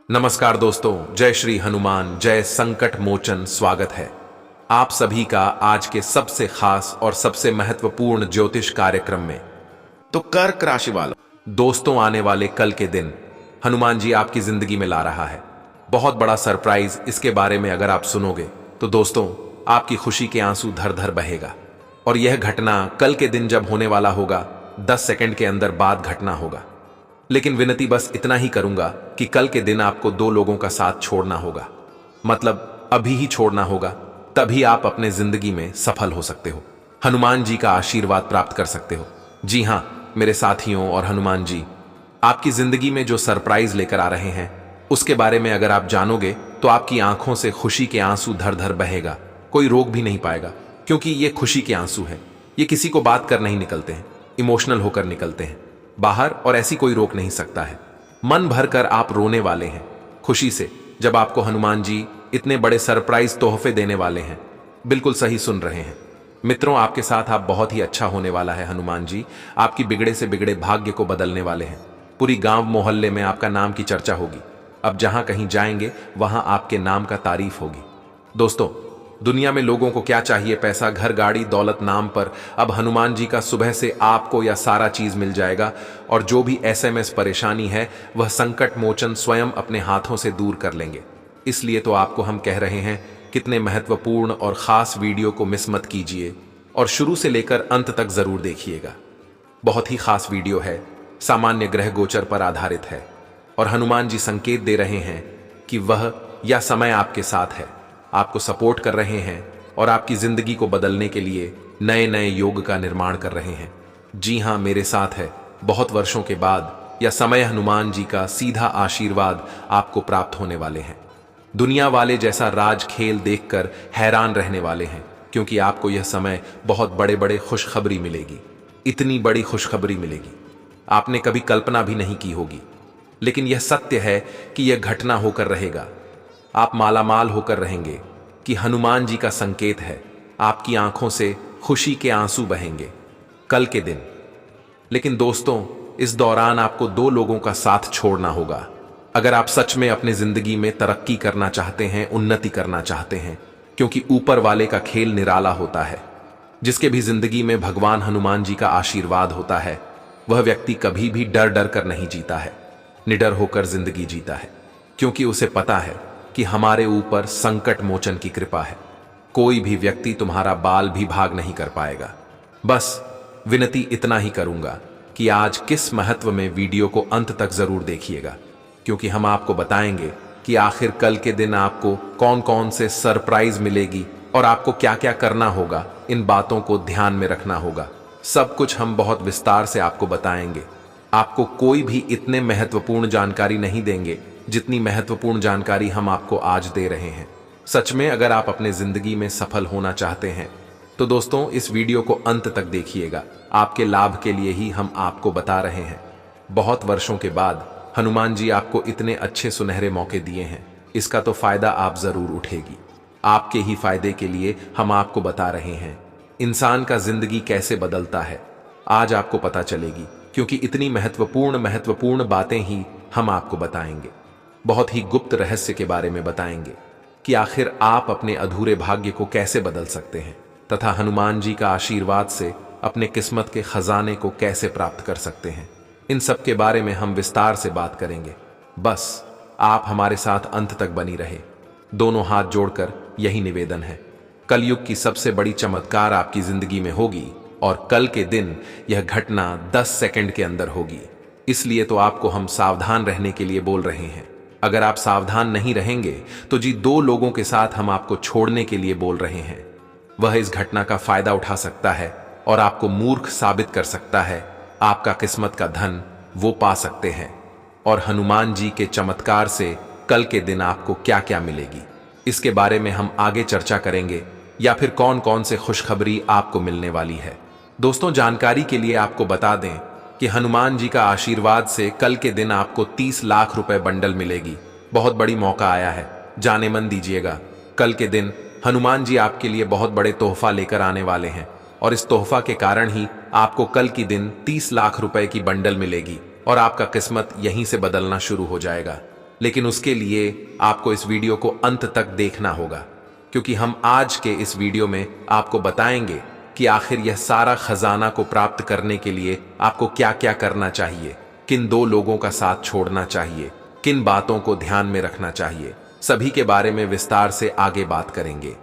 नमस्कार दोस्तों, जय श्री हनुमान, जय संकट मोचन। स्वागत है आप सभी का आज के सबसे खास और सबसे महत्वपूर्ण ज्योतिष कार्यक्रम में। तो कर्क राशि वालों, दोस्तों आने वाले कल के दिन हनुमान जी आपकी जिंदगी में ला रहा है बहुत बड़ा सरप्राइज। इसके बारे में अगर आप सुनोगे तो दोस्तों आपकी खुशी के आंसू धर धर बहेगा। और यह घटना कल के दिन जब होने वाला होगा 10 सेकंड के अंदर बाद घटना होगा। लेकिन विनती बस इतना ही करूंगा कि कल के दिन आपको 2 लोगों का साथ छोड़ना होगा, मतलब अभी ही छोड़ना होगा, तभी आप अपने जिंदगी में सफल हो सकते हो, हनुमान जी का आशीर्वाद प्राप्त कर सकते हो। जी हां मेरे साथियों, और हनुमान जी आपकी जिंदगी में जो सरप्राइज लेकर आ रहे हैं उसके बारे में अगर आप जानोगे तो आपकी आंखों से खुशी के आंसू धर धर बहेगा। कोई रोक भी नहीं पाएगा, क्योंकि ये खुशी के आंसू हैं। ये किसी को बात कर नहीं निकलते हैं, इमोशनल होकर निकलते हैं बाहर, और ऐसी कोई रोक नहीं सकता है। मन भर कर आप रोने वाले हैं खुशी से जब आपको हनुमान जी इतने बड़े सरप्राइज तोहफे देने वाले हैं। बिल्कुल सही सुन रहे हैं मित्रों, आपके साथ आप बहुत ही अच्छा होने वाला है। हनुमान जी आपकी बिगड़े से बिगड़े भाग्य को बदलने वाले हैं। पूरी गांव मोहल्ले में आपका नाम की चर्चा होगी। अब जहां कहीं जाएंगे वहां आपके नाम का तारीफ होगी। दोस्तों दुनिया में लोगों को क्या चाहिए? पैसा, घर, गाड़ी, दौलत, नाम पर अब हनुमान जी का सुबह से आपको यह सारा चीज मिल जाएगा। और जो भी एसएमएस परेशानी है वह संकट मोचन स्वयं अपने हाथों से दूर कर लेंगे। इसलिए तो आपको हम कह रहे हैं, कितने महत्वपूर्ण और खास वीडियो को मिस मत कीजिए और शुरू से लेकर अंत तक जरूर देखिएगा। बहुत ही खास वीडियो है, सामान्य ग्रह गोचर पर आधारित है और हनुमान जी संकेत दे रहे हैं कि वह यह समय आपके साथ है, आपको सपोर्ट कर रहे हैं और आपकी जिंदगी को बदलने के लिए नए नए योग का निर्माण कर रहे हैं। जी हां मेरे साथ है। बहुत वर्षों के बाद यह समय हनुमान जी का सीधा आशीर्वाद आपको प्राप्त होने वाले हैं। दुनिया वाले जैसा राज खेल देखकर हैरान रहने वाले हैं, क्योंकि आपको यह समय बहुत बड़े बड़े खुशखबरी मिलेगी। इतनी बड़ी खुशखबरी मिलेगी आपने कभी कल्पना भी नहीं की होगी। लेकिन यह सत्य है कि यह घटना होकर रहेगा। आप मालामाल होकर रहेंगे कि हनुमान जी का संकेत है। आपकी आंखों से खुशी के आंसू बहेंगे कल के दिन। लेकिन दोस्तों इस दौरान आपको 2 लोगों का साथ छोड़ना होगा अगर आप सच में अपनी जिंदगी में तरक्की करना चाहते हैं, उन्नति करना चाहते हैं। क्योंकि ऊपर वाले का खेल निराला होता है। जिसके भी जिंदगी में भगवान हनुमान जी का आशीर्वाद होता है वह व्यक्ति कभी भी डर डर कर नहीं जीता है, निडर होकर जिंदगी जीता है। क्योंकि उसे पता है कि हमारे ऊपर संकट मोचन की कृपा है। कोई भी व्यक्ति तुम्हारा बाल भी भाग नहीं कर पाएगा। बस विनती इतना ही करूंगा कि आज किस महत्व में वीडियो को अंत तक जरूर देखिएगा, क्योंकि हम आपको बताएंगे कि आखिर कल के दिन आपको कौन कौन से सरप्राइज मिलेगी और आपको क्या क्या करना होगा। इन बातों को ध्यान में रखना होगा। सब कुछ हम बहुत विस्तार से आपको बताएंगे। आपको कोई भी इतने महत्वपूर्ण जानकारी नहीं देंगे जितनी महत्वपूर्ण जानकारी हम आपको आज दे रहे हैं। सच में अगर आप अपने जिंदगी में सफल होना चाहते हैं तो दोस्तों इस वीडियो को अंत तक देखिएगा। आपके लाभ के लिए ही हम आपको बता रहे हैं। बहुत वर्षों के बाद हनुमान जी आपको इतने अच्छे सुनहरे मौके दिए हैं, इसका तो फायदा आप जरूर उठेगी। आपके ही फायदे के लिए हम आपको बता रहे हैं इंसान का जिंदगी कैसे बदलता है। आज आपको पता चलेगी, क्योंकि इतनी महत्वपूर्ण बातें ही हम आपको बताएंगे। बहुत ही गुप्त रहस्य के बारे में बताएंगे कि आखिर आप अपने अधूरे भाग्य को कैसे बदल सकते हैं, तथा हनुमान जी का आशीर्वाद से अपने किस्मत के खजाने को कैसे प्राप्त कर सकते हैं। इन सब के बारे में हम विस्तार से बात करेंगे। बस आप हमारे साथ अंत तक बनी रहे। दोनों हाथ जोड़कर यही निवेदन है। कलयुग की सबसे बड़ी चमत्कार आपकी जिंदगी में होगी और कल के दिन यह घटना 10 सेकंड के अंदर होगी। इसलिए तो आपको हम सावधान रहने के लिए बोल रहे हैं। अगर आप सावधान नहीं रहेंगे तो जी 2 लोगों के साथ हम आपको छोड़ने के लिए बोल रहे हैं। वह इस घटना का फायदा उठा सकता है और आपको मूर्ख साबित कर सकता है। आपका किस्मत का धन वो पा सकते हैं। और हनुमान जी के चमत्कार से कल के दिन आपको क्या क्या मिलेगी, इसके बारे में हम आगे चर्चा करेंगे, या फिर कौन कौन से खुशखबरी आपको मिलने वाली है। दोस्तों जानकारी के लिए आपको बता दें कि हनुमान जी का आशीर्वाद से कल के दिन आपको 30 लाख रुपए बंडल मिलेगी। बहुत बड़ी मौका आया है, जाने मन दीजिएगा। कल के दिन हनुमान जी आपके लिए बहुत बड़े तोहफा लेकर आने वाले हैं और इस तोहफा के कारण ही आपको कल की दिन 30 लाख रुपए की बंडल मिलेगी और आपका किस्मत यहीं से बदलना शुरू हो जाएगा। लेकिन उसके लिए आपको इस वीडियो को अंत तक देखना होगा, क्योंकि हम आज के इस वीडियो में आपको बताएंगे कि आखिर यह सारा खजाना को प्राप्त करने के लिए आपको क्या क्या करना चाहिए, किन दो लोगों का साथ छोड़ना चाहिए, किन बातों को ध्यान में रखना चाहिए, सभी के बारे में विस्तार से आगे बात करेंगे।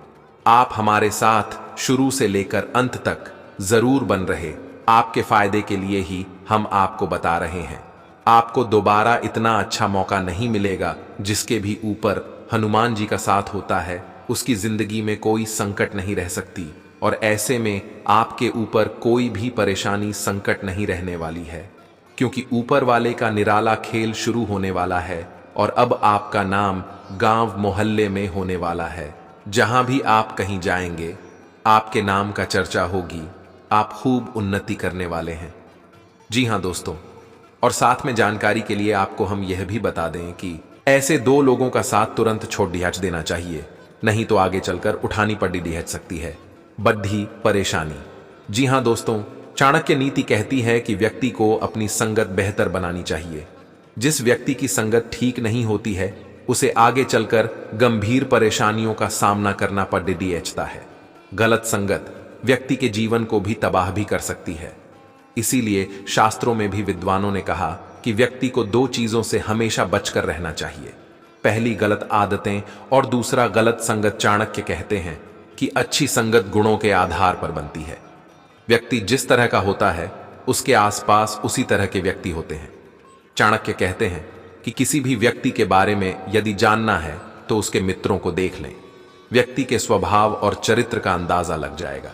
आप हमारे साथ शुरू से लेकर अंत तक जरूर बन रहे, आपके फायदे के लिए ही हम आपको बता रहे हैं। आपको दोबारा इतना अच्छा मौका नहीं मिलेगा। जिसके भी ऊपर हनुमान जी का साथ होता है उसकी जिंदगी में कोई संकट नहीं रह सकती, और ऐसे में आपके ऊपर कोई भी परेशानी संकट नहीं रहने वाली है, क्योंकि ऊपर वाले का निराला खेल शुरू होने वाला है। और अब आपका नाम गांव मोहल्ले में होने वाला है। जहां भी आप कहीं जाएंगे आपके नाम का चर्चा होगी। आप खूब उन्नति करने वाले हैं। जी हां दोस्तों, और साथ में जानकारी के लिए आपको हम यह भी बता दें कि ऐसे दो लोगों का साथ तुरंत छोड़ देना चाहिए, नहीं तो आगे चलकर उठानी पड़ सकती है बद्धी परेशानी। जी हां दोस्तों, चाणक्य नीति कहती है कि व्यक्ति को अपनी संगत बेहतर बनानी चाहिए। जिस व्यक्ति की संगत ठीक नहीं होती है उसे आगे चलकर गंभीर परेशानियों का सामना करना पड़ता है। गलत संगत व्यक्ति के जीवन को भी तबाह भी कर सकती है। इसीलिए शास्त्रों में भी विद्वानों ने कहा कि व्यक्ति को दो चीजों से हमेशा बचकर रहना चाहिए, पहली गलत आदतें और दूसरा गलत संगत। चाणक्य कहते हैं कि अच्छी संगत गुणों के आधार पर बनती है। व्यक्ति जिस तरह का होता है उसके आसपास उसी तरह के व्यक्ति होते हैं। चाणक्य कहते हैं कि किसी भी व्यक्ति के बारे में यदि जानना है तो उसके मित्रों को देख लें, व्यक्ति के स्वभाव और चरित्र का अंदाजा लग जाएगा।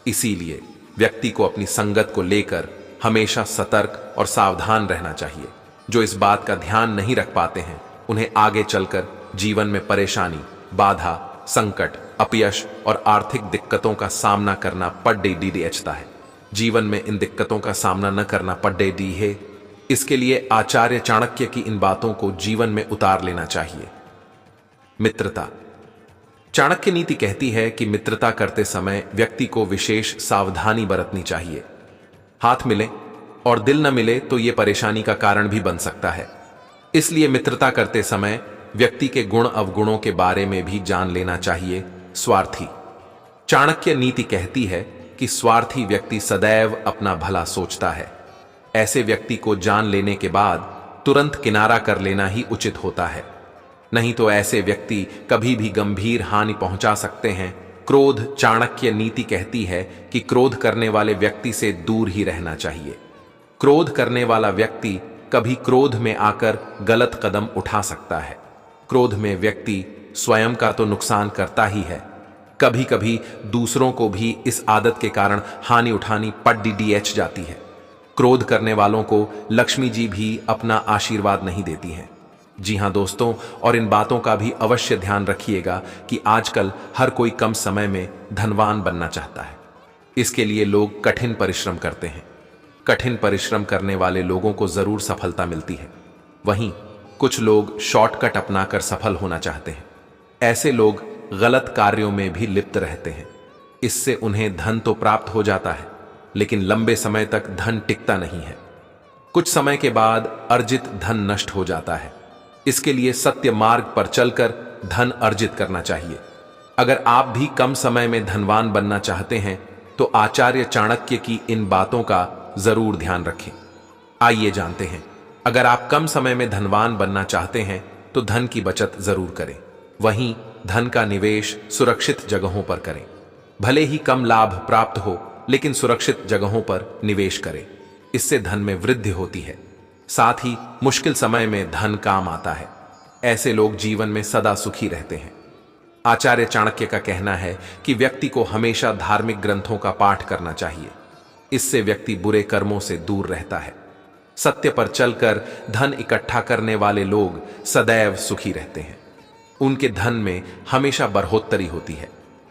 इसीलिए व्यक्ति को अपनी संगत को लेकर हमेशा सतर्क और सावधान रहना चाहिए। जो इस बात का ध्यान नहीं रख पाते हैं उन्हें आगे चलकर जीवन में परेशानी, बाधा, संकट, अपयश और आर्थिक दिक्कतों का सामना करना पड़ता है। जीवन में इन दिक्कतों का सामना न करना पड़ता है, इसके लिए आचार्य चाणक्य की इन बातों को जीवन में उतार लेना चाहिए। मित्रता। चाणक्य नीति कहती है कि मित्रता करते समय व्यक्ति को विशेष सावधानी बरतनी चाहिए। हाथ मिले और दिल न मिले तो यह परेशानी का कारण भी बन सकता है। इसलिए मित्रता करते समय व्यक्ति के गुण अवगुणों के बारे में भी जान लेना चाहिए। स्वार्थी। चाणक्य नीति कहती है कि स्वार्थी व्यक्ति सदैव अपना भला सोचता है। ऐसे व्यक्ति को जान लेने के बाद तुरंत किनारा कर लेना ही उचित होता है, नहीं तो ऐसे व्यक्ति कभी भी गंभीर हानि पहुंचा सकते हैं। क्रोध। चाणक्य नीति कहती है कि क्रोध करने वाले व्यक्ति से दूर ही रहना चाहिए। क्रोध करने वाला व्यक्ति कभी क्रोध में आकर गलत कदम उठा सकता है। क्रोध में व्यक्ति स्वयं का तो नुकसान करता ही है, कभी कभी दूसरों को भी इस आदत के कारण हानि उठानी पड़ जाती है। क्रोध करने वालों को लक्ष्मी जी भी अपना आशीर्वाद नहीं देती हैं। जी हां दोस्तों, और इन बातों का भी अवश्य ध्यान रखिएगा कि आजकल हर कोई कम समय में धनवान बनना चाहता है। इसके लिए लोग कठिन परिश्रम करते हैं। कठिन परिश्रम करने वाले लोगों को जरूर सफलता मिलती है। वहीं कुछ लोग शॉर्टकट अपनाकर सफल होना चाहते हैं। ऐसे लोग गलत कार्यों में भी लिप्त रहते हैं। इससे उन्हें धन तो प्राप्त हो जाता है, लेकिन लंबे समय तक धन टिकता नहीं है। कुछ समय के बाद अर्जित धन नष्ट हो जाता है। इसके लिए सत्य मार्ग पर चलकर धन अर्जित करना चाहिए। अगर आप भी कम समय में धनवान बनना चाहते हैं तो आचार्य चाणक्य की इन बातों का जरूर ध्यान रखें। आइए जानते हैं, अगर आप कम समय में धनवान बनना चाहते हैं तो धन की बचत जरूर करें। वहीं धन का निवेश सुरक्षित जगहों पर करें। भले ही कम लाभ प्राप्त हो, लेकिन सुरक्षित जगहों पर निवेश करें। इससे धन में वृद्धि होती है। साथ ही मुश्किल समय में धन काम आता है। ऐसे लोग जीवन में सदा सुखी रहते हैं। आचार्य चाणक्य का कहना है कि व्यक्ति को हमेशा धार्मिक ग्रंथों का पाठ करना चाहिए। इससे व्यक्ति बुरे कर्मों से दूर रहता है। सत्य पर चलकर धन इकट्ठा करने वाले लोग सदैव सुखी रहते हैं। उनके धन में हमेशा बढ़ोतरी होती है।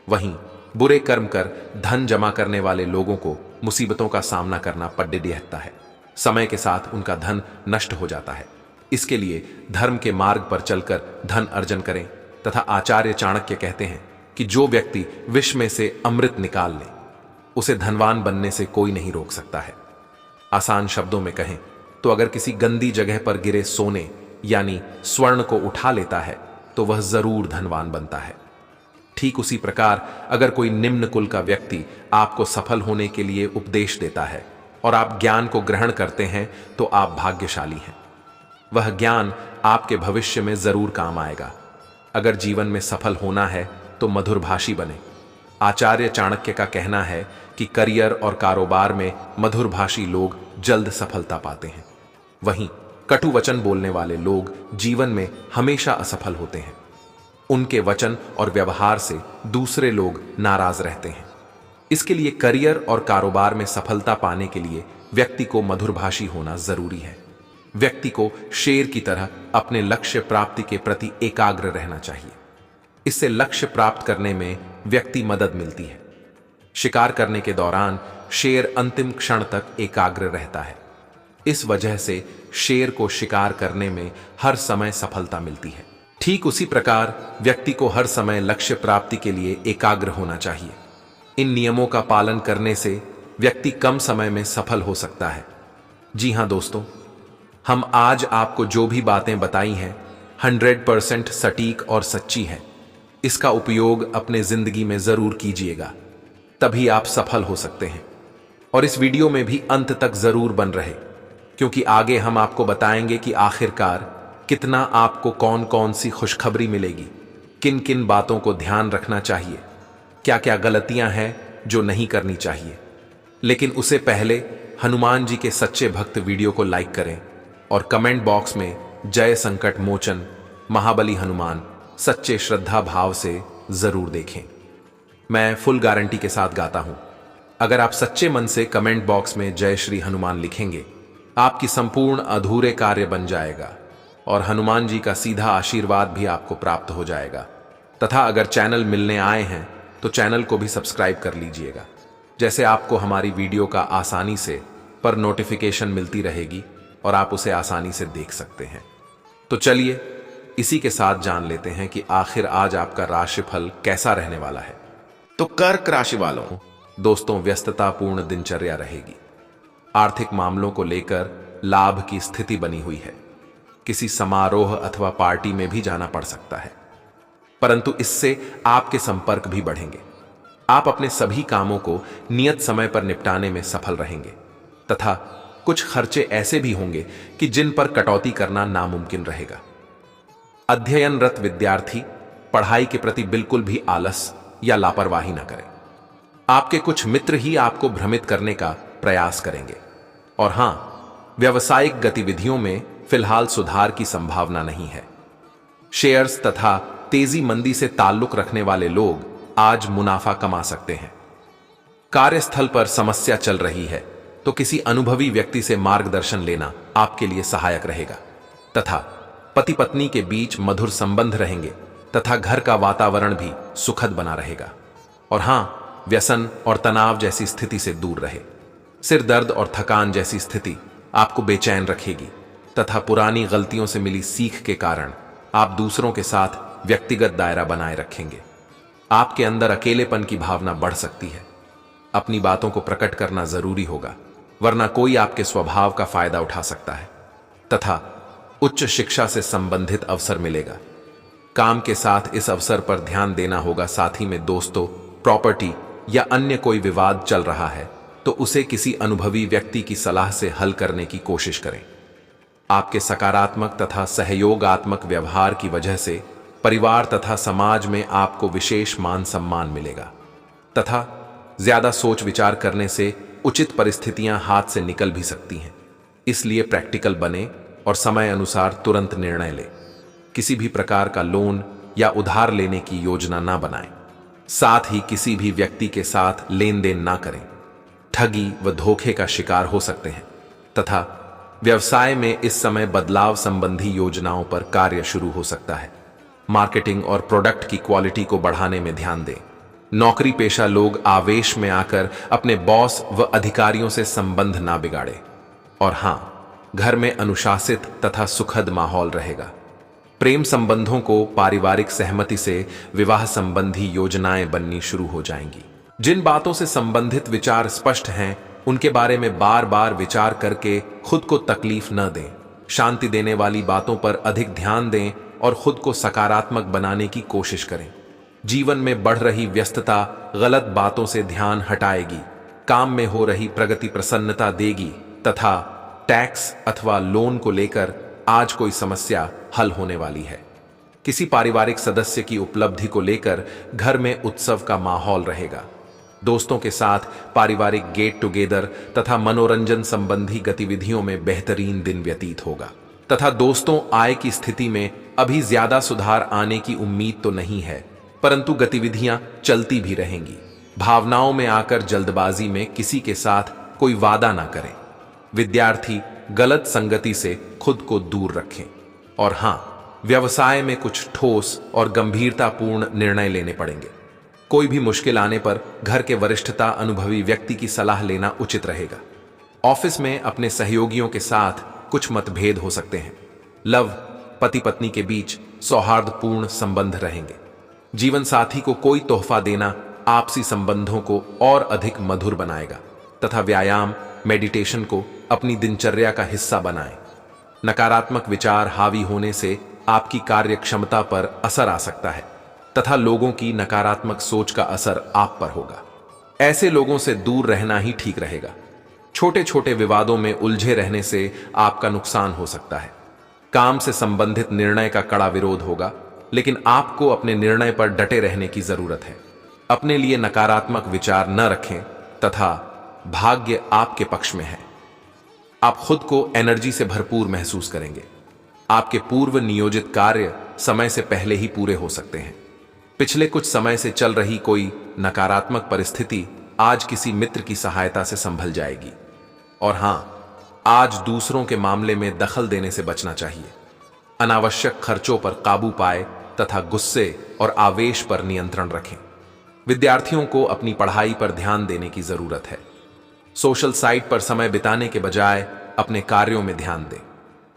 वहीं बुरे कर्म कर धन जमा करने वाले लोगों को मुसीबतों का सामना करना पड़ता है। समय के साथ उनका धन नष्ट हो जाता है। इसके लिए धर्म के मार्ग पर चलकर धन अर्जन करें। तथा आचार्य चाणक्य कहते हैं कि जो व्यक्ति विष में से अमृत निकाल ले उसे धनवान बनने से कोई नहीं रोक सकता है। आसान शब्दों में कहें तो अगर किसी गंदी जगह पर गिरे सोने यानी स्वर्ण को उठा लेता है तो वह जरूर धनवान बनता है। ठीक उसी प्रकार अगर कोई निम्न कुल का व्यक्ति आपको सफल होने के लिए उपदेश देता है और आप ज्ञान को ग्रहण करते हैं तो आप भाग्यशाली हैं। वह ज्ञान आपके भविष्य में जरूर काम आएगा। अगर जीवन में सफल होना है तो मधुरभाषी बने। आचार्य चाणक्य का कहना है कि करियर और कारोबार में मधुरभाषी लोग जल्द सफलता पाते हैं, वहीं कटु वचन बोलने वाले लोग जीवन में हमेशा असफल होते हैं। उनके वचन और व्यवहार से दूसरे लोग नाराज रहते हैं। इसके लिए करियर और कारोबार में सफलता पाने के लिए व्यक्ति को मधुरभाषी होना जरूरी है। व्यक्ति को शेर की तरह अपने लक्ष्य प्राप्ति के प्रति एकाग्र रहना चाहिए। इससे लक्ष्य प्राप्त करने में व्यक्ति मदद मिलती है। शिकार करने के दौरान शेर अंतिम क्षण तक एकाग्र रहता है। इस वजह से शेर को शिकार करने में हर समय सफलता मिलती है। ठीक उसी प्रकार व्यक्ति को हर समय लक्ष्य प्राप्ति के लिए एकाग्र होना चाहिए। इन नियमों का पालन करने से व्यक्ति कम समय में सफल हो सकता है। जी हां दोस्तों, हम आज आपको जो भी बातें बताई हैं 100% सटीक और सच्ची है। इसका उपयोग अपने जिंदगी में जरूर कीजिएगा, तभी आप सफल हो सकते हैं। और इस वीडियो में भी अंत तक जरूर बन रहे, क्योंकि आगे हम आपको बताएंगे कि आखिरकार कितना आपको कौन कौन सी खुशखबरी मिलेगी, किन किन बातों को ध्यान रखना चाहिए, क्या क्या गलतियां हैं जो नहीं करनी चाहिए। लेकिन उससे पहले हनुमान जी के सच्चे भक्त वीडियो को लाइक करें और कमेंट बॉक्स में जय संकट मोचन महाबली हनुमान सच्चे श्रद्धा भाव से जरूर देखें। मैं फुल गारंटी के साथ गाता हूं, अगर आप सच्चे मन से कमेंट बॉक्स में जय श्री हनुमान लिखेंगे, आपकी संपूर्ण अधूरे कार्य बन जाएगा और हनुमान जी का सीधा आशीर्वाद भी आपको प्राप्त हो जाएगा। तथा अगर चैनल मिलने आए हैं तो चैनल को भी सब्सक्राइब कर लीजिएगा, जैसे आपको हमारी वीडियो का आसानी से पर नोटिफिकेशन मिलती रहेगी और आप उसे आसानी से देख सकते हैं। तो चलिए इसी के साथ जान लेते हैं कि आखिर आज आपका राशिफल कैसा रहने वाला है। तो कर्क राशि वालों दोस्तों, व्यस्ततापूर्ण दिनचर्या रहेगी। आर्थिक मामलों को लेकर लाभ की स्थिति बनी हुई है। किसी समारोह अथवा पार्टी में भी जाना पड़ सकता है, परंतु इससे आपके संपर्क भी बढ़ेंगे। आप अपने सभी कामों को नियत समय पर निपटाने में सफल रहेंगे तथा कुछ खर्चे ऐसे भी होंगे कि जिन पर कटौती करना नामुमकिन रहेगा। अध्ययनरत विद्यार्थी पढ़ाई के प्रति बिल्कुल भी आलस या लापरवाही न करें। आपके कुछ मित्र ही आपको भ्रमित करने का प्रयास करेंगे। और हां, व्यावसायिक गतिविधियों में फिलहाल सुधार की संभावना नहीं है। शेयर्स तथा तेजी मंदी से ताल्लुक रखने वाले लोग आज मुनाफा कमा सकते हैं। कार्यस्थल पर समस्या चल रही है तो किसी अनुभवी व्यक्ति से मार्गदर्शन लेना आपके लिए सहायक रहेगा तथा पति पत्नी के बीच मधुर संबंध रहेंगे तथा घर का वातावरण भी सुखद बना रहेगा। और हां, व्यसन और तनाव जैसी स्थिति से दूर रहे। सिर दर्द और थकान जैसी स्थिति आपको बेचैन रखेगी तथा पुरानी गलतियों से मिली सीख के कारण आप दूसरों के साथ व्यक्तिगत दायरा बनाए रखेंगे। आपके अंदर अकेलेपन की भावना बढ़ सकती है। अपनी बातों को प्रकट करना जरूरी होगा, वरना कोई आपके स्वभाव का फायदा उठा सकता है तथा उच्च शिक्षा से संबंधित अवसर मिलेगा। काम के साथ इस अवसर पर ध्यान देना होगा। साथ ही में दोस्तों, प्रॉपर्टी या अन्य कोई विवाद चल रहा है तो उसे किसी अनुभवी व्यक्ति की सलाह से हल करने की कोशिश करें। आपके सकारात्मक तथा सहयोगात्मक व्यवहार की वजह से परिवार तथा समाज में आपको विशेष मान सम्मान मिलेगा तथा ज्यादा सोच विचार करने से उचित परिस्थितियां हाथ से निकल भी सकती हैं। इसलिए प्रैक्टिकल बने और समय अनुसार तुरंत निर्णय लें। किसी भी प्रकार का लोन या उधार लेने की योजना ना बनाएं। साथ ही किसी भी व्यक्ति के साथ लेन देन ना करें। ठगी व धोखे का शिकार हो सकते हैं तथा व्यवसाय में इस समय बदलाव संबंधी योजनाओं पर कार्य शुरू हो सकता है। मार्केटिंग और प्रोडक्ट की क्वालिटी को बढ़ाने में ध्यान दें। नौकरी पेशा लोग आवेश में आकर अपने बॉस व अधिकारियों से संबंध ना बिगाड़े। और हां, घर में अनुशासित तथा सुखद माहौल रहेगा। प्रेम संबंधों को पारिवारिक सहमति से विवाह संबंधी योजनाएं बननी शुरू हो जाएंगी। जिन बातों से संबंधित विचार स्पष्ट हैं, उनके बारे में बार बार विचार करके खुद को तकलीफ न दें। शांति देने वाली बातों पर अधिक ध्यान दें और खुद को सकारात्मक बनाने की कोशिश करें। जीवन में बढ़ रही व्यस्तता गलत बातों से ध्यान हटाएगी, काम में हो रही प्रगति प्रसन्नता देगी तथा टैक्स अथवा लोन को लेकर आज कोई समस्या हल होने वाली है। किसी पारिवारिक सदस्य की उपलब्धि को लेकर घर में उत्सव का माहौल रहेगा। दोस्तों के साथ पारिवारिक गेट टुगेदर तथा मनोरंजन संबंधी गतिविधियों में बेहतरीन दिन व्यतीत होगा तथा दोस्तों आय की स्थिति में अभी ज्यादा सुधार आने की उम्मीद तो नहीं है, परंतु गतिविधियां चलती भी रहेंगी। भावनाओं में आकर जल्दबाजी में किसी के साथ कोई वादा ना करें। विद्यार्थी गलत संगति से खुद को दूर रखें। और हां, व्यवसाय में कुछ ठोस और गंभीरतापूर्ण निर्णय लेने पड़ेंगे। कोई भी मुश्किल आने पर घर के वरिष्ठता अनुभवी व्यक्ति की सलाह लेना उचित रहेगा। ऑफिस में अपने सहयोगियों के साथ कुछ मतभेद हो सकते हैं। लव पति पत्नी के बीच सौहार्दपूर्ण संबंध रहेंगे। जीवन साथी को कोई तोहफा देना आपसी संबंधों को और अधिक मधुर बनाएगा तथा व्यायाम मेडिटेशन को अपनी दिनचर्या का हिस्सा बनाएं। नकारात्मक विचार हावी होने से आपकी कार्य क्षमता पर असर आ सकता है तथा लोगों की नकारात्मक सोच का असर आप पर होगा। ऐसे लोगों से दूर रहना ही ठीक रहेगा। छोटे छोटे विवादों में उलझे रहने से आपका नुकसान हो सकता है। काम से संबंधित निर्णय का कड़ा विरोध होगा, लेकिन आपको अपने निर्णय पर डटे रहने की जरूरत है। अपने लिए नकारात्मक विचार न रखें तथा भाग्य आपके पक्ष में है। आप खुद को एनर्जी से भरपूर महसूस करेंगे। आपके पूर्व नियोजित कार्य समय से पहले ही पूरे हो सकते हैं। पिछले कुछ समय से चल रही कोई नकारात्मक परिस्थिति आज किसी मित्र की सहायता से संभल जाएगी। और हां, आज दूसरों के मामले में दखल देने से बचना चाहिए। अनावश्यक खर्चों पर काबू पाए तथा गुस्से और आवेश पर नियंत्रण रखें। विद्यार्थियों को अपनी पढ़ाई पर ध्यान देने की जरूरत है। सोशल साइट पर समय बिताने के बजाय अपने कार्यों में ध्यान दें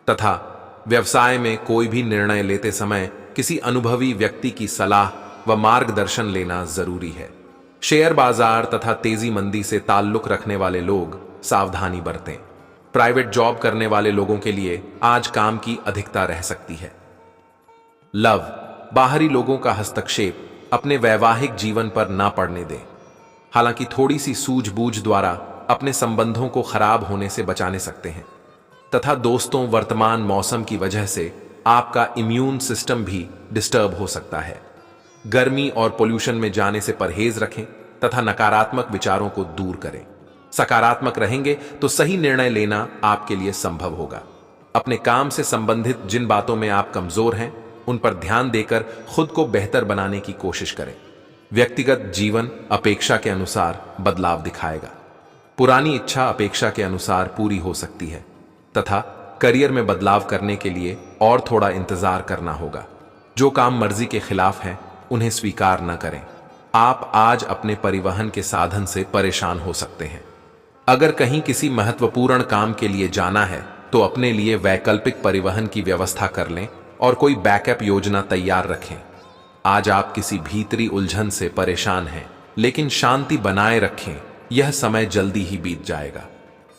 तथा व्यवसाय में कोई भी निर्णय लेते समय किसी अनुभवी व्यक्ति की सलाह व मार्गदर्शन लेना जरूरी है। शेयर बाजार तथा तेजी मंदी से ताल्लुक रखने वाले लोग सावधानी बरतें। प्राइवेट जॉब करने वाले लोगों के लिए आज काम की अधिकता रह सकती है। लव बाहरी लोगों का हस्तक्षेप अपने वैवाहिक जीवन पर ना पड़ने दें। हालांकि थोड़ी सी सूझबूझ द्वारा अपने संबंधों को खराब होने से बचाने सकते हैं तथा दोस्तों वर्तमान मौसम की वजह से आपका इम्यून सिस्टम भी डिस्टर्ब हो सकता है। गर्मी और पोल्यूशन में जाने से परहेज रखें तथा नकारात्मक विचारों को दूर करें। सकारात्मक रहेंगे तो सही निर्णय लेना आपके लिए संभव होगा। अपने काम से संबंधित जिन बातों में आप कमजोर हैं उन पर ध्यान देकर खुद को बेहतर बनाने की कोशिश करें। व्यक्तिगत जीवन अपेक्षा के अनुसार बदलाव दिखाएगा। पुरानी इच्छा अपेक्षा के अनुसार पूरी हो सकती है तथा करियर में बदलाव करने के लिए और थोड़ा इंतजार करना होगा। जो काम मर्जी के खिलाफ हैं उन्हें स्वीकार न करें। आप आज अपने परिवहन के साधन से परेशान हो सकते हैं। अगर कहीं किसी महत्वपूर्ण काम के लिए जाना है तो अपने लिए वैकल्पिक परिवहन की व्यवस्था कर लें और कोई बैकअप योजना तैयार रखें। आज आप किसी भीतरी उलझन से परेशान हैं, लेकिन शांति बनाए रखें। यह समय जल्दी ही बीत जाएगा।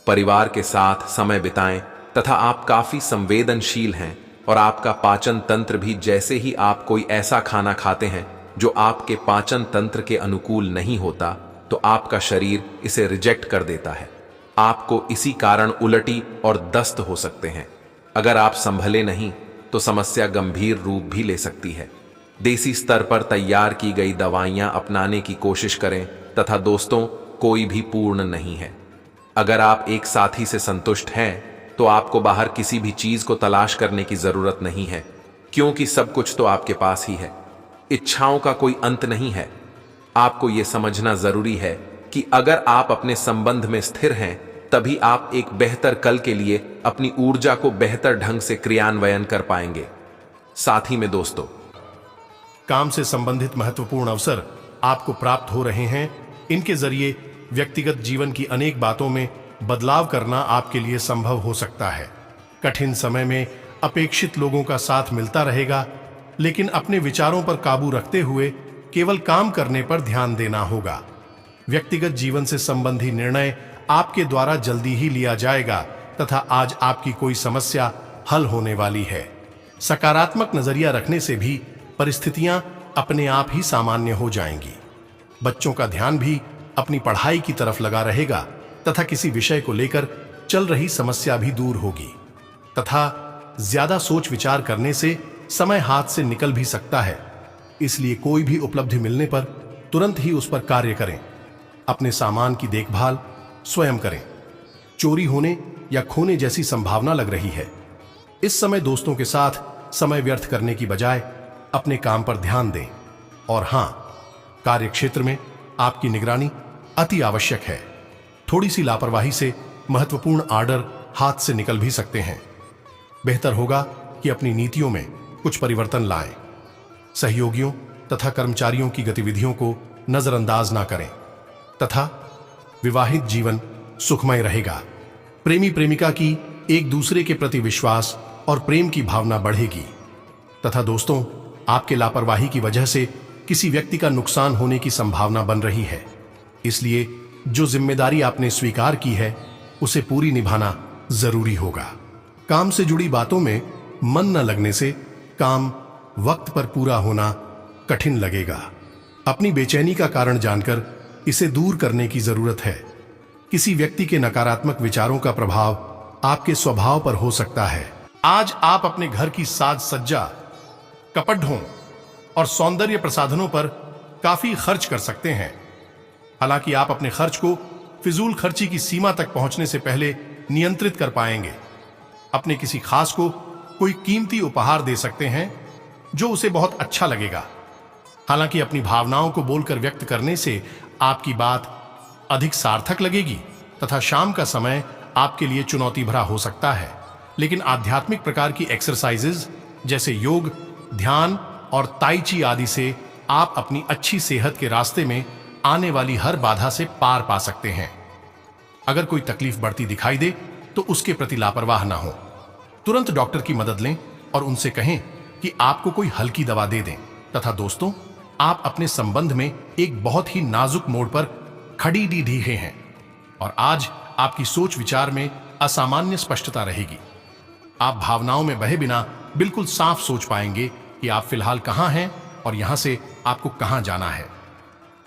परिवार के साथ समय बिताएं तथा आप काफी संवेदनशील हैं और आपका पाचन तंत्र भी, जैसे ही आप कोई ऐसा खाना खाते हैं जो आपके पाचन तंत्र के अनुकूल नहीं होता तो आपका शरीर इसे रिजेक्ट कर देता है। आपको इसी कारण उल्टी और दस्त हो सकते हैं। अगर आप संभले नहीं तो समस्या गंभीर रूप भी ले सकती है। देसी स्तर पर तैयार की गई दवाइयां अपनाने की कोशिश करें तथा दोस्तों, कोई भी पूर्ण नहीं है। अगर आप एक साथी से संतुष्ट हैं तो आपको बाहर किसी भी चीज को तलाश करने की जरूरत नहीं है, क्योंकि सब कुछ तो आपके पास ही है। इच्छाओं का कोई अंत नहीं है। आपको यह समझना जरूरी है कि अगर आप अपने संबंध में स्थिर हैं तभी आप एक बेहतर कल के लिए अपनी ऊर्जा को बेहतर ढंग से क्रियान्वयन कर पाएंगे। साथ ही में दोस्तों, काम से संबंधित महत्वपूर्ण अवसर आपको प्राप्त हो रहे हैं। इनके जरिए व्यक्तिगत जीवन की अनेक बातों में बदलाव करना आपके लिए संभव हो सकता है। कठिन समय में अपेक्षित लोगों का साथ मिलता रहेगा, लेकिन अपने विचारों पर काबू रखते हुए केवल काम करने पर ध्यान देना होगा। व्यक्तिगत जीवन से संबंधी निर्णय आपके द्वारा जल्दी ही लिया जाएगा तथा आज आपकी कोई समस्या हल होने वाली है। सकारात्मक नजरिया रखने से भी परिस्थितियां अपने आप ही सामान्य हो जाएंगी। बच्चों का ध्यान भी अपनी पढ़ाई की तरफ लगा रहेगा तथा किसी विषय को लेकर चल रही समस्या भी दूर होगी तथा ज्यादा सोच विचार करने से समय हाथ से निकल भी सकता है। इसलिए कोई भी उपलब्धि मिलने पर तुरंत ही उस पर कार्य करें। अपने सामान की देखभाल स्वयं करें। चोरी होने या खोने जैसी संभावना लग रही है। इस समय दोस्तों के साथ समय व्यर्थ करने की बजाय अपने काम पर ध्यान दें। और हां, कार्य क्षेत्र में आपकी निगरानी अति आवश्यक है। थोड़ी सी लापरवाही से महत्वपूर्ण आर्डर हाथ से निकल भी सकते हैं। बेहतर होगा कि अपनी नीतियों में कुछ परिवर्तन लाएं। सहयोगियों तथा कर्मचारियों की गतिविधियों को नजरअंदाज ना करें तथा विवाहित जीवन सुखमय रहेगा। प्रेमी प्रेमिका की एक दूसरे के प्रति विश्वास और प्रेम की भावना बढ़ेगी तथा दोस्तों, आपके लापरवाही की वजह से किसी व्यक्ति का नुकसान होने की संभावना बन रही है। इसलिए जो जिम्मेदारी आपने स्वीकार की है उसे पूरी निभाना जरूरी होगा। काम से जुड़ी बातों में मन न लगने से काम वक्त पर पूरा होना कठिन लगेगा। अपनी बेचैनी का कारण जानकर इसे दूर करने की जरूरत है। किसी व्यक्ति के नकारात्मक विचारों का प्रभाव आपके स्वभाव पर हो सकता है। आज आप अपने घर की साज सज्जा, कपड़ों और सौंदर्य प्रसाधनों पर काफी खर्च कर सकते हैं। हालांकि आप अपने खर्च को फिजूल खर्ची की सीमा तक पहुंचने से पहले नियंत्रित कर पाएंगे। अपने किसी खास को कोई कीमती उपहार दे सकते हैं जो उसे बहुत अच्छा लगेगा। हालांकि अपनी भावनाओं को बोलकर व्यक्त करने से आपकी बात अधिक सार्थक लगेगी तथा शाम का समय आपके लिए चुनौती भरा हो सकता है। लेकिन आध्यात्मिक प्रकार की एक्सरसाइजेज जैसे योग, ध्यान और ताई ची आदि से आप अपनी अच्छी सेहत के रास्ते में आने वाली हर बाधा से पार पा सकते हैं। अगर कोई तकलीफ बढ़ती दिखाई दे तो उसके प्रति लापरवाह ना हो। तुरंत डॉक्टर की मदद लें और उनसे कहें कि आपको कोई हल्की दवा दे दें। तथा दोस्तों, आप अपने संबंध में एक बहुत ही नाजुक मोड़ पर खड़ी ढीठे हैं और आज आपकी सोच विचार में असामान्य स्पष्टता रहेगी। आप भावनाओं में बहे बिना बिल्कुल साफ सोच पाएंगे कि आप फिलहाल कहां हैं और यहां से आपको कहां जाना है।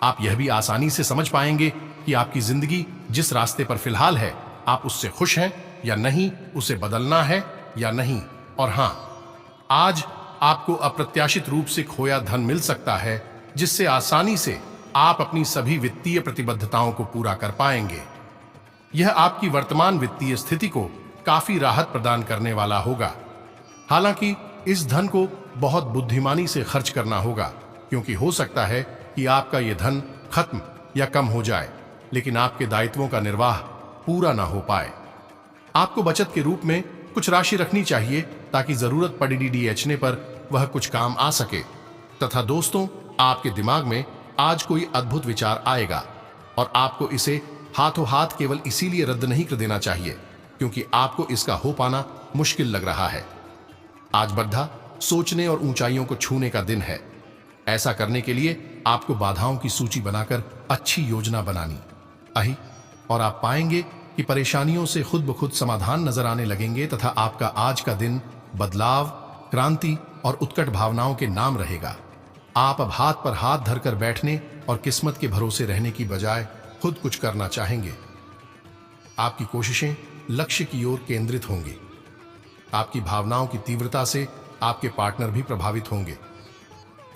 आप यह भी आसानी से समझ पाएंगे कि आपकी जिंदगी जिस रास्ते पर फिलहाल है, आप उससे खुश हैं या नहीं, उसे बदलना है या नहीं। और हां, आज आपको अप्रत्याशित रूप से खोया धन मिल सकता है जिससे आसानी से आप अपनी सभी वित्तीय प्रतिबद्धताओं को पूरा कर पाएंगे। यह आपकी वर्तमान वित्तीय स्थिति को काफी राहत प्रदान करने वाला होगा। हालांकि इस धन को बहुत बुद्धिमानी से खर्च करना होगा, क्योंकि हो सकता है कि आपका यह धन खत्म या कम हो जाए, लेकिन आपके दायित्वों का निर्वाह पूरा ना हो पाए। आपको बचत के रूप में कुछ राशि रखनी चाहिए ताकि जरूरत पड़ने पर वह कुछ काम आ सके। तथा दोस्तों, आपके दिमाग में आज कोई अद्भुत विचार आएगा और आपको इसे हाथों हाथ केवल इसीलिए रद्द नहीं कर देना चाहिए क्योंकि आपको इसका हो पाना मुश्किल लग रहा है। आज बद्धा सोचने और ऊंचाइयों को छूने का दिन है। ऐसा करने के लिए आपको बाधाओं की सूची बनाकर अच्छी योजना बनानी आई और आप पाएंगे कि परेशानियों से खुद ब खुद समाधान नजर आने लगेंगे तथा आपका आज का दिन बदलाव, क्रांति और उत्कट भावनाओं के नाम रहेगा। आप अब हाथ पर हाथ धरकर बैठने और किस्मत के भरोसे रहने की बजाय खुद कुछ करना चाहेंगे। आपकी कोशिशें लक्ष्य की ओर केंद्रित होंगी। आपकी भावनाओं की तीव्रता से आपके पार्टनर भी प्रभावित होंगे।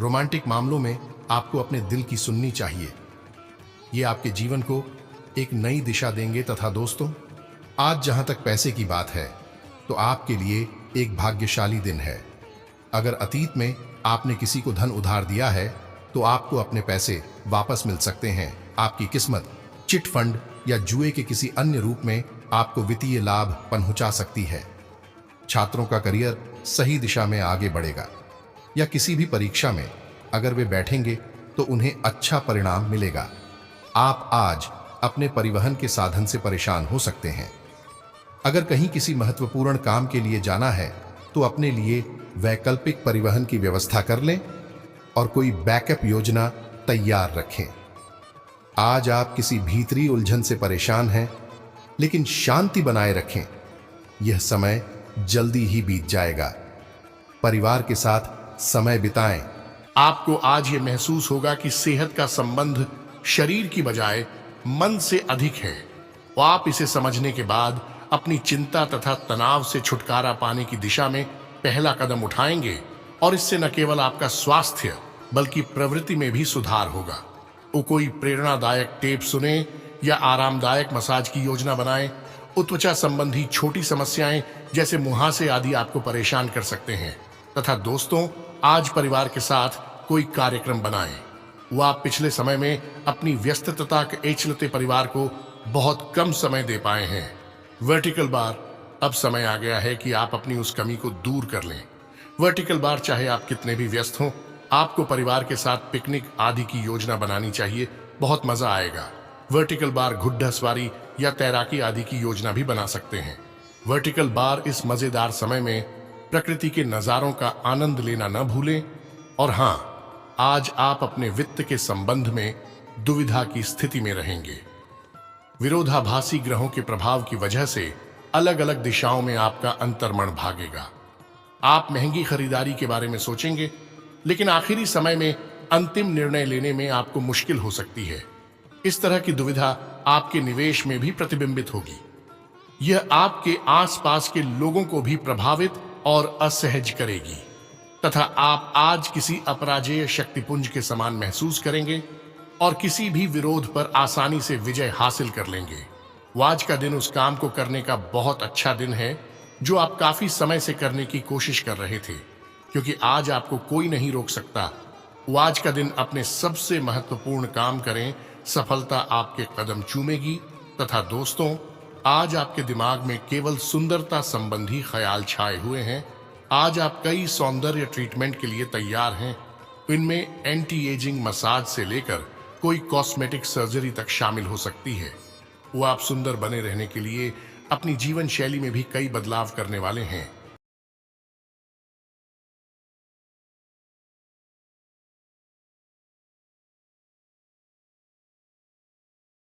रोमांटिक मामलों में आपको अपने दिल की सुननी चाहिए। ये आपके जीवन को एक नई दिशा देंगे। तथा दोस्तों, आज जहां तक पैसे की बात है तो आपके लिए एक भाग्यशाली दिन है। अगर अतीत में आपने किसी को धन उधार दिया है तो आपको अपने पैसे वापस मिल सकते हैं। आपकी किस्मत चिट फंड या जुए के किसी अन्य रूप में आपको वित्तीय लाभ पहुंचा सकती है। छात्रों का करियर सही दिशा में आगे बढ़ेगा या किसी भी परीक्षा में अगर वे बैठेंगे तो उन्हें अच्छा परिणाम मिलेगा। आप आज अपने परिवहन के साधन से परेशान हो सकते हैं। अगर कहीं किसी महत्वपूर्ण काम के लिए जाना है तो अपने लिए वैकल्पिक परिवहन की व्यवस्था कर लें और कोई बैकअप योजना तैयार रखें। आज आप किसी भीतरी उलझन से परेशान हैं, लेकिन शांति बनाए रखें। यह समय जल्दी ही बीत जाएगा। परिवार के साथ समय बिताएं। आपको आज ये महसूस होगा कि सेहत का संबंध शरीर की बजाय मन से अधिक है। और आप इसे समझने के बाद अपनी चिंता तथा तनाव से छुटकारा पाने की दिशा में पहला कदम उठाएंगे और इससे न केवल आपका स्वास्थ्य बल्कि प्रवृत्ति में भी सुधार होगा। वो कोई प्रेरणादायक टेप सुने या आरामदायक मसाज की योजना बनाएं। त्वचा संबंधी छोटी समस्याएं जैसे मुहासे आदि आपको परेशान कर सकते हैं। तथा दोस्तों, आज परिवार के साथ कोई कार्यक्रम बनाएं। वो आप पिछले समय में अपनी व्यस्तता के चलते परिवार को बहुत कम समय दे पाए हैं। वर्टिकल बार, अब समय आ गया है कि आप अपनी उस कमी को दूर कर लें। वर्टिकल बार, चाहे आप कितने भी व्यस्त हों, आपको परिवार के साथ पिकनिक आदि की योजना बनानी चाहिए। बहुत मजा आएगा। वर्टिकल बार घुड्डा सवारी या तैराकी आदि की योजना भी बना सकते हैं। वर्टिकल बार इस मजेदार समय में प्रकृति के नजारों का आनंद लेना न भूलें। और हाँ, आज आप अपने वित्त के संबंध में दुविधा की स्थिति में रहेंगे। विरोधाभासी ग्रहों के प्रभाव की वजह से अलग अलग दिशाओं में आपका अंतर्मन भागेगा। आप महंगी खरीदारी के बारे में सोचेंगे, लेकिन आखिरी समय में अंतिम निर्णय लेने में आपको मुश्किल हो सकती है। इस तरह की दुविधा आपके निवेश में भी प्रतिबिंबित होगी। यह आपके आसपास के लोगों को भी प्रभावित और असहज करेगी तथा आप आज किसी अपराजेय शक्तिपुंज के समान महसूस करेंगे और किसी भी विरोध पर आसानी से विजय हासिल कर लेंगे। वो आज का दिन उस काम को करने का बहुत अच्छा दिन है जो आप काफी समय से करने की कोशिश कर रहे थे, क्योंकि आज आपको कोई नहीं रोक सकता। वो आज का दिन अपने सबसे महत्वपूर्ण काम करें, सफलता आपके कदम चूमेगी। तथा दोस्तों, आज आपके दिमाग में केवल सुंदरता संबंधी ख्याल छाए हुए हैं। आज आप कई सौंदर्य ट्रीटमेंट के लिए तैयार हैं। इनमें एंटी एजिंग मसाज से लेकर कोई कॉस्मेटिक सर्जरी तक शामिल हो सकती है। वो आप सुंदर बने रहने के लिए अपनी जीवन शैली में भी कई बदलाव करने वाले हैं।